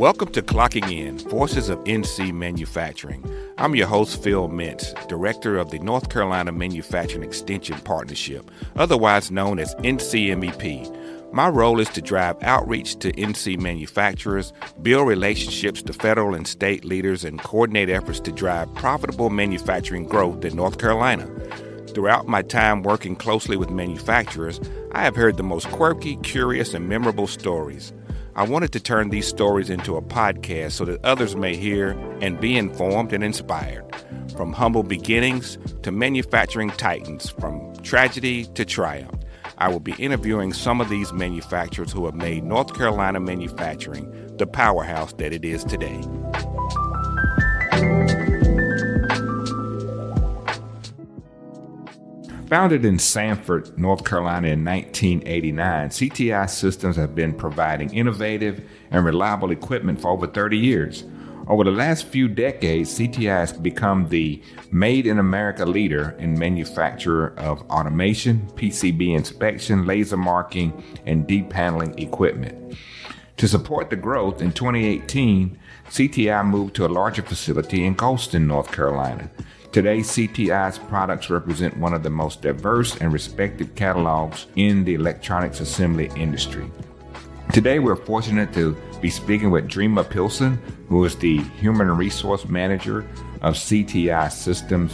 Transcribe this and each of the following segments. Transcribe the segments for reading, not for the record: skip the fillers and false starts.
Welcome to Clocking In, Voices of NC Manufacturing. I'm your host, Phil Mintz, Director of the North Carolina Manufacturing Extension Partnership, otherwise known as NCMEP. My role is to drive outreach to NC manufacturers, build relationships to federal and state leaders, and coordinate efforts to drive profitable manufacturing growth in North Carolina. Throughout my time working closely with manufacturers, I have heard the most quirky, curious, and memorable stories. I wanted to turn these stories into a podcast so that others may hear and be informed and inspired. From humble beginnings to manufacturing titans, from tragedy to triumph, I will be interviewing some of these manufacturers who have made North Carolina manufacturing the powerhouse that it is today. Founded in Sanford, North Carolina in 1989, CTI Systems have been providing innovative and reliable equipment for over 30 years. Over the last few decades, CTI has become the Made in America leader in manufacture of automation, PCB inspection, laser marking, and depaneling equipment. To support the growth, in 2018, CTI moved to a larger facility in Goldston, North Carolina. Today, CTI's products represent one of the most diverse and respected catalogs in the electronics assembly industry. Today, we're fortunate to be speaking with Dreama Pilson, who is the Human Resource Manager of CTI Systems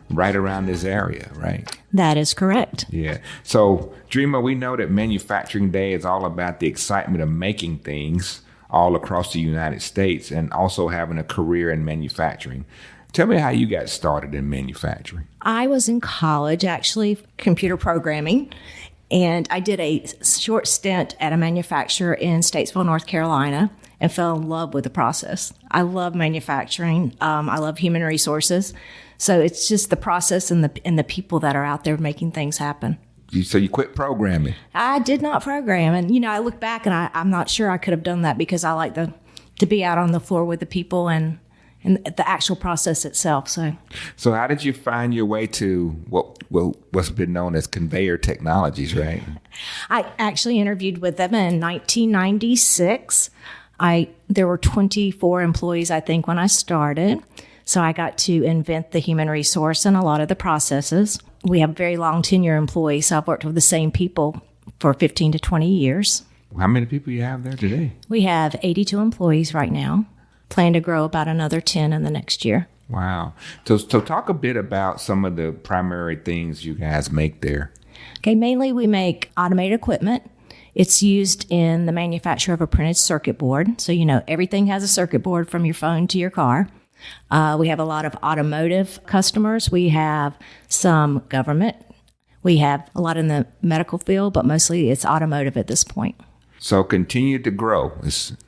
right around this area, right? That is correct. Yeah. So, Dreama, we know that Manufacturing Day is all about the excitement of making things all across the United States and also having a career in manufacturing. Tell me how you got started in manufacturing. I was in college, actually, computer programming, and I did a short stint at a manufacturer in Statesville, North Carolina, and fell in love with the process. I love manufacturing. I love human resources. So it's just the process and the people that are out there making things happen. So you quit programming? I did not program. And, I look back and I'm not sure I could have done that because I like to be out on the floor with the people and the actual process itself. So how did you find your way to what's been known as conveyor technologies, right? I actually interviewed with them in 1996. There were 24 employees, I think, when I started. So I got to invent the human resource and a lot of the processes. We have very long tenure employees, so I've worked with the same people for 15 to 20 years. How many people you have there today? We have 82 employees right now. Plan to grow about another 10 in the next year. Wow. So talk a bit about some of the primary things you guys make there. Okay, mainly we make automated equipment. It's used in the manufacture of a printed circuit board. So, everything has a circuit board from your phone to your car. We have a lot of automotive customers. We have some government. We have a lot in the medical field, but mostly it's automotive at this point. So continue to grow.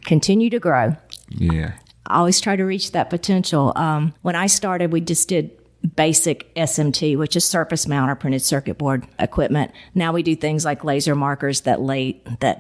Continue to grow. Yeah. I always try to reach that potential. When I started, we just did basic SMT, which is surface mount or printed circuit board equipment. Now we do things like laser markers that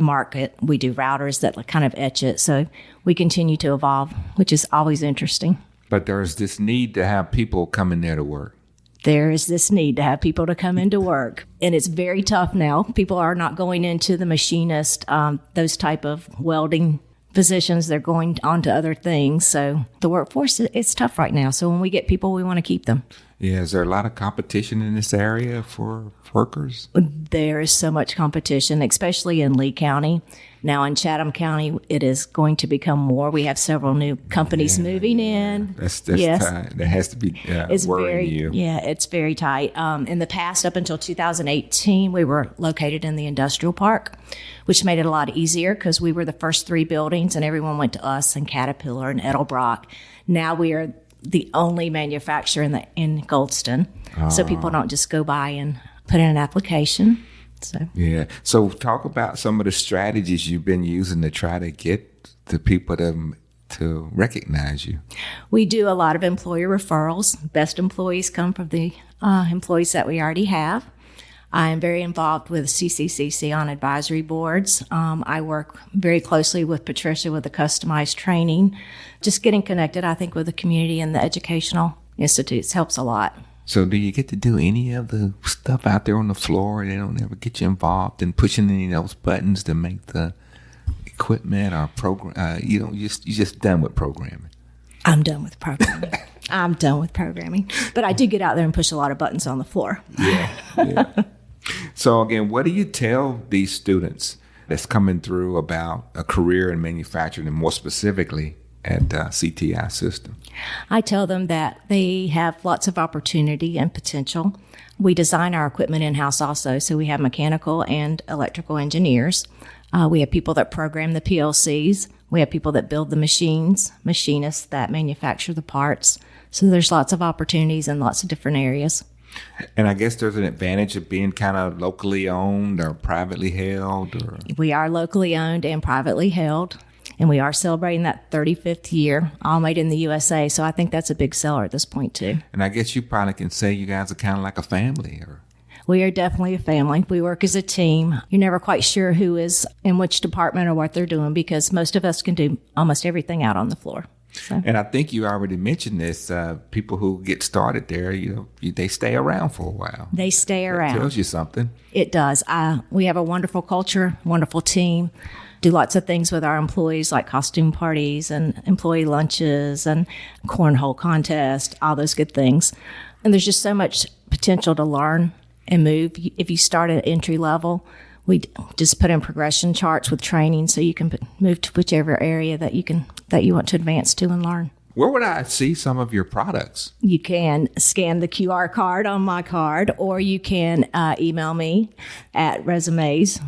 mark it. We do routers that kind of etch it. So we continue to evolve, which is always interesting. But there's this need to have people come in there to work. There is this need to have people to come into work. And it's very tough now. People are not going into the machinist, those type of welding positions. They're going on to other things. So the workforce, it's tough right now. So when we get people, we want to keep them. Yeah. Is there a lot of competition in this area for workers? There is so much competition, especially in Lee County. Now in Chatham County, it is going to become more. We have several new companies moving in. That's yes. Tight. That has to be worrying you. Yeah, it's very tight. In the past, up until 2018, we were located in the industrial park, which made it a lot easier because we were the first 3 buildings and everyone went to us and Caterpillar and Edelbrock. Now we are the only manufacturer in Goldston. So people don't just go by and put in an application. So talk about some of the strategies you've been using to try to get the people to recognize you. We do a lot of employee referrals. Best employees come from the employees that we already have. I am very involved with CCCC on advisory boards. I work very closely with Patricia with the customized training. Just getting connected, I think, with the community and the educational institutes helps a lot. So do you get to do any of the stuff out there on the floor? They don't ever get you involved in pushing any of those buttons to make the equipment or program? You're just done with programming. I'm done with programming. I'm done with programming. But I do get out there and push a lot of buttons on the floor. Yeah. So again, what do you tell these students that's coming through about a career in manufacturing, and more specifically at CTI Systems? I tell them that they have lots of opportunity and potential. We design our equipment in-house also, so we have mechanical and electrical engineers. We have people that program the PLCs. We have people that build the machines, machinists that manufacture the parts. So there's lots of opportunities in lots of different areas. And I guess there's an advantage of being kind of locally owned or privately held? Or... We are locally owned and privately held, and we are celebrating that 35th year, all made in the USA. So I think that's a big seller at this point, too. And I guess you probably can say you guys are kind of like a family. We are definitely a family. We work as a team. You're never quite sure who is in which department or what they're doing because most of us can do almost everything out on the floor. So. And I think you already mentioned this. People who get started there, they stay around for a while. They stay around. That tells you something. It does. We have a wonderful culture, wonderful team. Do lots of things with our employees, like costume parties and employee lunches and cornhole contest, all those good things. And there's just so much potential to learn and move. If you start at entry level, we just put in progression charts with training so you can move to whichever area that you want to advance to and learn. Where would I see some of your products? You can scan the QR card on my card, or you can email me at resumes.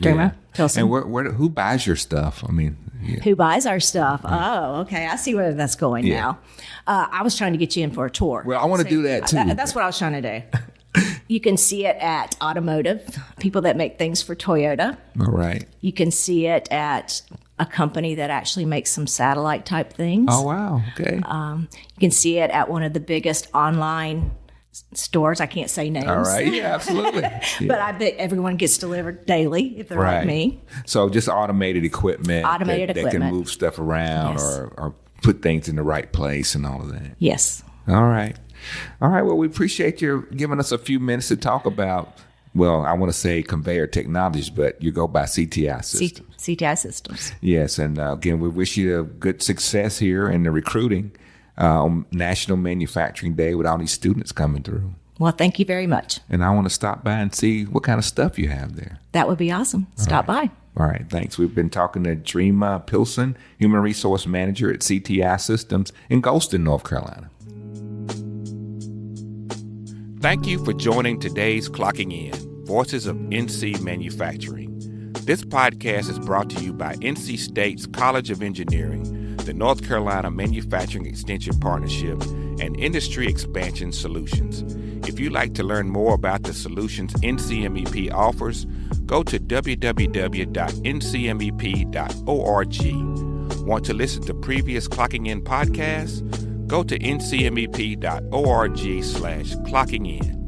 And who buys your stuff? I mean, who buys our stuff? Oh, okay. I see where that's going now. I was trying to get you in for a tour. Well, I want to do that too. That's what I was trying to do. You can see it at automotive, people that make things for Toyota. All right. You can see it at a company that actually makes some satellite type things. Oh, wow. Okay. You can see it at one of the biggest online stores. I can't say names. All right. Yeah, absolutely. But I bet everyone gets delivered daily if they're like me. So just automated equipment. That can move stuff around or put things in the right place and all of that. Yes. All right. Well, we appreciate you giving us a few minutes to talk about, well, I want to say conveyor technologies, but you go by CTI Systems. CTI Systems. Yes. And again, we wish you a good success here in the recruiting on National Manufacturing Day with all these students coming through. Well, thank you very much. And I want to stop by and see what kind of stuff you have there. That would be awesome. Stop by. All right. Thanks. We've been talking to Dreama Pilson, Human Resource Manager at CTI Systems in Goldston, North Carolina. Thank you for joining today's Clocking In, Voices of NC Manufacturing. This podcast is brought to you by NC State's College of Engineering, the North Carolina Manufacturing Extension Partnership, and Industry Expansion Solutions. If you'd like to learn more about the solutions NCMEP offers, go to www.ncmep.org. Want to listen to previous Clocking In podcasts? Go to ncmep.org/clockingin.